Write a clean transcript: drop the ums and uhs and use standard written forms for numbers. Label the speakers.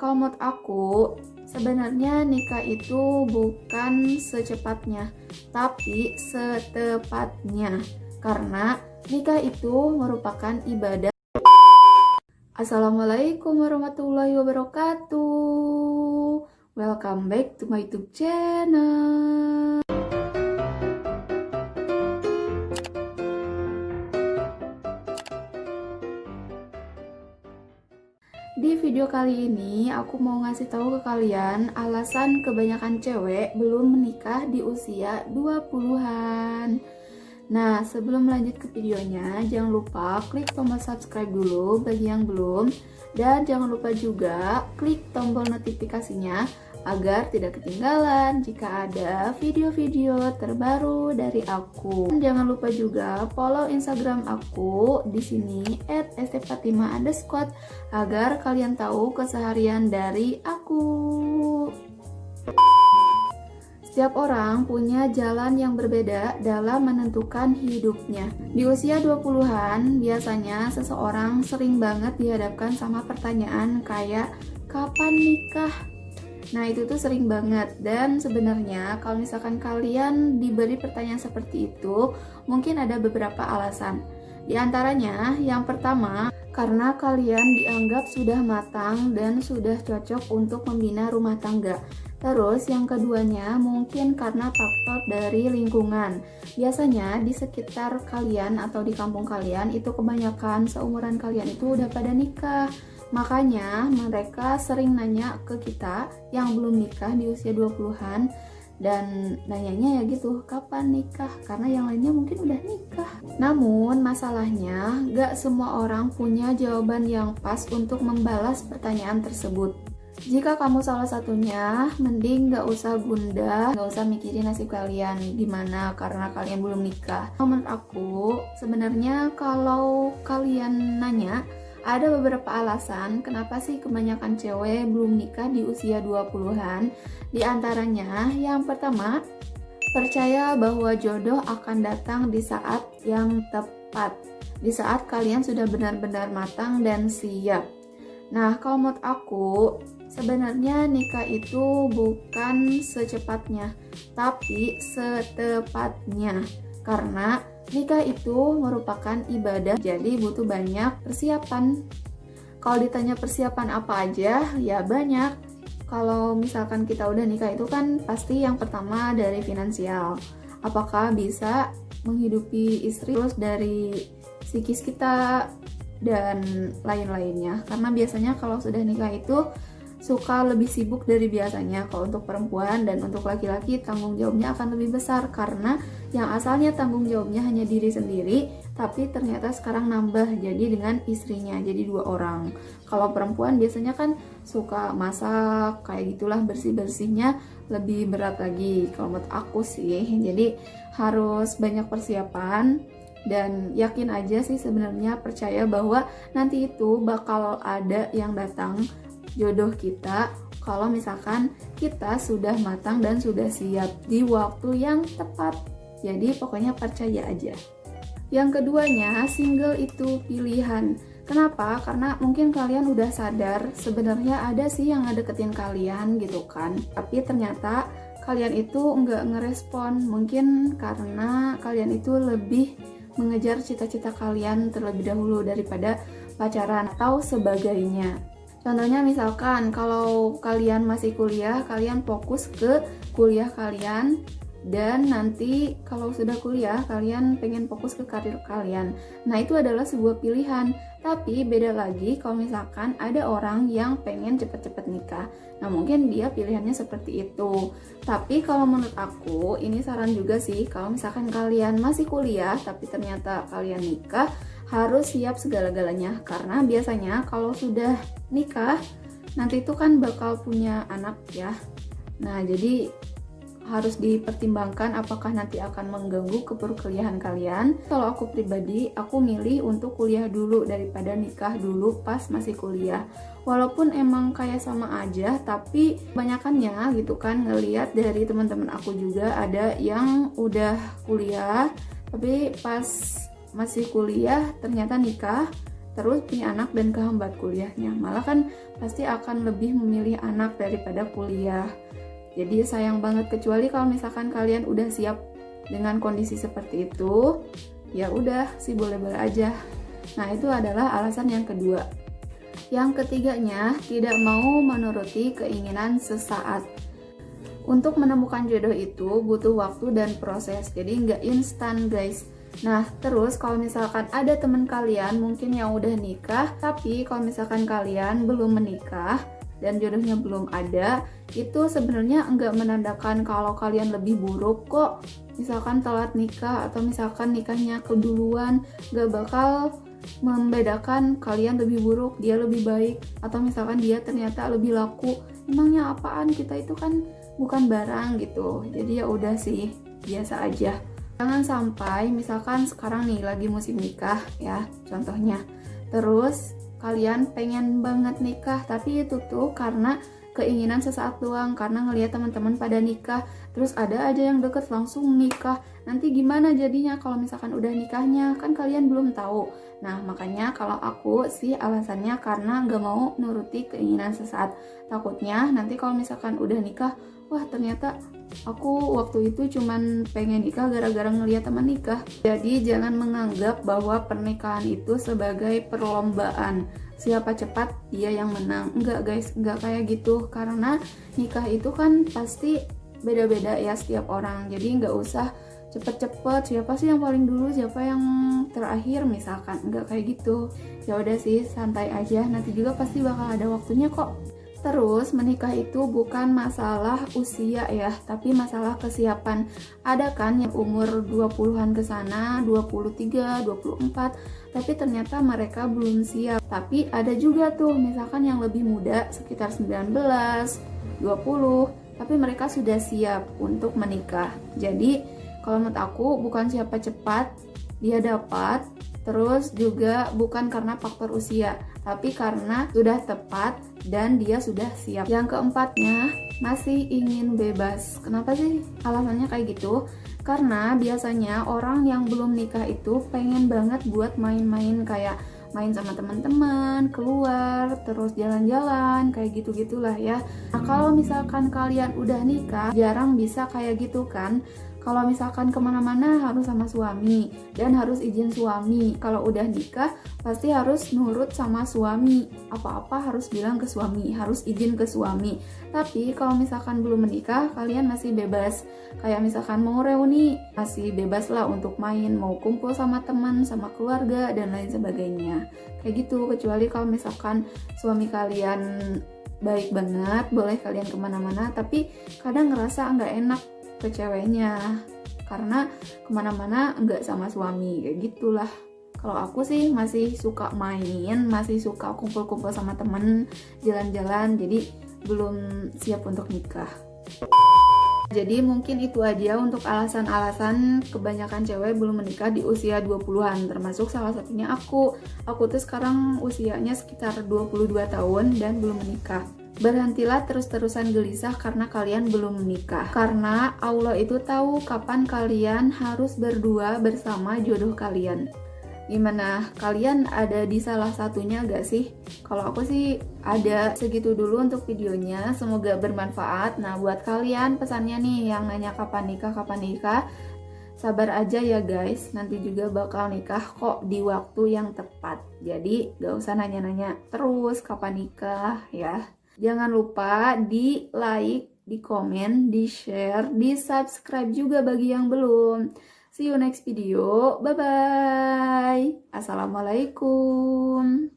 Speaker 1: kalau menurut aku sebenarnya nikah itu bukan secepatnya, tapi setepatnya. Karena nikah itu merupakan ibadah. Assalamualaikum warahmatullahi wabarakatuh. Welcome back to my YouTube channel. Di video kali ini aku mau ngasih tahu ke kalian alasan kebanyakan cewek belum menikah di usia 20-an. Nah, sebelum lanjut ke videonya, jangan lupa klik tombol subscribe dulu bagi yang belum. Dan jangan lupa juga klik tombol notifikasinya agar tidak ketinggalan jika ada video-video terbaru dari aku. Dan jangan lupa juga follow Instagram aku di sini @stfatima_ agar kalian tahu keseharian dari aku. Setiap orang punya jalan yang berbeda dalam menentukan hidupnya. Di usia 20-an, biasanya seseorang sering banget dihadapkan sama pertanyaan kayak, kapan nikah? Nah, itu tuh sering banget. Dan sebenarnya kalau misalkan kalian diberi pertanyaan seperti itu, mungkin ada beberapa alasan. Di antaranya, yang pertama, karena kalian dianggap sudah matang dan sudah cocok untuk membina rumah tangga. Terus yang keduanya mungkin karena faktor dari lingkungan. Biasanya di sekitar kalian atau di kampung kalian itu kebanyakan seumuran kalian itu udah pada nikah. Makanya mereka sering nanya ke kita yang belum nikah di usia 20-an. Dan nanyanya ya gitu, kapan nikah? Karena yang lainnya mungkin udah nikah. Namun masalahnya gak semua orang punya jawaban yang pas untuk membalas pertanyaan tersebut. Jika kamu salah satunya, mending gak usah gundah, gak usah mikirin nasib kalian gimana karena kalian belum nikah. Menurut aku, sebenarnya kalau kalian nanya, ada beberapa alasan kenapa sih kebanyakan cewek belum nikah di usia 20-an. Di antaranya, yang pertama, percaya bahwa jodoh akan datang di saat yang tepat. Di saat kalian sudah benar-benar matang dan siap. Nah, kalau menurut aku, sebenarnya nikah itu bukan secepatnya, tapi setepatnya. Karena nikah itu merupakan ibadah, jadi butuh banyak persiapan. Kalau ditanya persiapan apa aja, ya banyak. Kalau misalkan kita udah nikah itu kan pasti yang pertama dari finansial. Apakah bisa menghidupi istri, terus dari psikis kita, dan lain-lainnya. Karena biasanya kalau sudah nikah itu suka lebih sibuk dari biasanya kalau untuk perempuan, dan untuk laki-laki tanggung jawabnya akan lebih besar karena yang asalnya tanggung jawabnya hanya diri sendiri, tapi ternyata sekarang nambah jadi dengan istrinya, jadi 2 orang. Kalau perempuan biasanya kan suka masak, kayak gitulah, bersih-bersihnya lebih berat lagi kalau menurut aku sih. Jadi harus banyak persiapan. Dan yakin aja sih sebenarnya, percaya bahwa nanti itu bakal ada yang datang jodoh kita kalau misalkan kita sudah matang dan sudah siap di waktu yang tepat. Jadi pokoknya percaya aja. Yang keduanya, single itu pilihan. Kenapa? Karena mungkin kalian udah sadar sebenarnya ada sih yang ngedeketin kalian gitu kan, tapi ternyata kalian itu nggak ngerespon. Mungkin karena kalian itu lebih mengejar cita-cita kalian terlebih dahulu daripada pacaran atau sebagainya. Contohnya misalkan kalau kalian masih kuliah, kalian fokus ke kuliah kalian, dan nanti kalau sudah kuliah kalian pengen fokus ke karir kalian. Nah, itu adalah sebuah pilihan. Tapi beda lagi kalau misalkan ada orang yang pengen cepet-cepet nikah. Nah, mungkin dia pilihannya seperti itu. Tapi kalau menurut aku, ini saran juga sih, kalau misalkan kalian masih kuliah tapi ternyata kalian nikah, harus siap segala-galanya. Karena biasanya kalau sudah nikah, nanti itu kan bakal punya anak ya. Nah, jadi harus dipertimbangkan apakah nanti akan mengganggu keperkuliahan kalian. Kalau aku pribadi, aku milih untuk kuliah dulu daripada nikah dulu pas masih kuliah. Walaupun emang kayak sama aja, tapi kebanyakannya gitu kan, ngelihat dari teman-teman aku juga ada yang udah kuliah, tapi pas masih kuliah ternyata nikah. terus punya anak dan kehambat kuliahnya. Malah kan pasti akan lebih memilih anak daripada kuliah. Jadi sayang banget, kecuali kalau misalkan kalian udah siap dengan kondisi seperti itu, ya udah sih boleh-boleh aja. Nah, itu adalah alasan yang kedua. Yang ketiganya, tidak mau menuruti keinginan sesaat. Untuk menemukan jodoh itu butuh waktu dan proses, jadi nggak instan guys. Nah, terus kalau misalkan ada teman kalian mungkin yang udah nikah, tapi kalau misalkan kalian belum menikah dan jodohnya belum ada, itu sebenarnya nggak menandakan kalau kalian lebih buruk kok. Misalkan telat nikah atau misalkan nikahnya keduluan, nggak bakal membedakan kalian lebih buruk, dia lebih baik, atau misalkan dia ternyata lebih laku. Emangnya apaan, kita itu kan bukan barang gitu. Jadi ya udah sih, biasa aja. Jangan sampai misalkan sekarang nih lagi musim nikah ya, contohnya. Terus kalian pengen banget nikah, tapi itu tuh karena keinginan sesaat doang, karena ngelihat teman-teman pada nikah, terus ada aja yang deket langsung nikah. Nanti gimana jadinya kalau misalkan udah nikahnya, kan kalian belum tahu. Nah, makanya kalau aku sih alasannya karena nggak mau nuruti keinginan sesaat. Takutnya nanti kalau misalkan udah nikah, wah ternyata aku waktu itu cuman pengen nikah gara-gara ngeliat teman nikah. Jadi jangan menganggap bahwa pernikahan itu sebagai perlombaan, siapa cepat dia yang menang. Enggak guys, enggak kayak gitu. Karena nikah itu kan pasti beda-beda ya setiap orang. Jadi nggak usah cepet-cepet siapa sih yang paling dulu, siapa yang terakhir misalkan. Enggak kayak gitu. Ya udah sih, santai aja, nanti juga pasti bakal ada waktunya kok. Terus menikah itu bukan masalah usia ya, tapi masalah kesiapan. Ada kan yang umur 20-an ke sana, 23, 24, tapi ternyata mereka belum siap. Tapi ada juga tuh misalkan yang lebih muda, sekitar 19, 20, tapi mereka sudah siap untuk menikah. Jadi kalau menurut aku bukan siapa cepat dia dapat, terus juga bukan karena faktor usia, tapi karena sudah tepat dan dia sudah siap. Yang keempatnya, masih ingin bebas. Kenapa sih alasannya kayak gitu? Karena biasanya orang yang belum nikah itu pengen banget buat main-main, kayak main sama teman-teman, keluar, terus jalan-jalan, kayak gitu-gitulah ya. Nah, kalau misalkan kalian udah nikah, jarang bisa kayak gitu kan. Kalau misalkan kemana-mana harus sama suami dan harus izin suami. Kalau udah nikah pasti harus nurut sama suami. Apa-apa harus bilang ke suami, harus izin ke suami. Tapi kalau misalkan belum menikah, kalian masih bebas. Kayak misalkan mau reuni, masih bebas lah untuk main, mau kumpul sama teman, sama keluarga, dan lain sebagainya. Kayak gitu, kecuali kalau misalkan suami kalian baik banget, boleh kalian kemana-mana, tapi kadang ngerasa nggak enak ke ceweknya karena kemana-mana nggak sama suami, kayak gitulah. Kalau aku sih masih suka main, masih suka kumpul-kumpul sama temen, jalan-jalan, jadi belum siap untuk nikah. Jadi mungkin itu aja untuk alasan-alasan kebanyakan cewek belum menikah di usia 20-an, termasuk salah satunya aku. Aku tuh sekarang usianya sekitar 22 tahun dan belum menikah. Berhentilah terus-terusan gelisah karena kalian belum menikah. Karena Allah itu tahu kapan kalian harus berdua bersama jodoh kalian. Gimana? Kalian ada di salah satunya gak sih? Kalau aku sih ada. Segitu dulu untuk videonya, semoga bermanfaat. Nah, buat kalian pesannya nih yang nanya kapan nikah, sabar aja ya guys, nanti juga bakal nikah kok di waktu yang tepat. Jadi gak usah nanya-nanya terus kapan nikah ya. Jangan lupa di like, di komen, di share, di subscribe juga bagi yang belum. See you next video. Bye-bye. Assalamualaikum.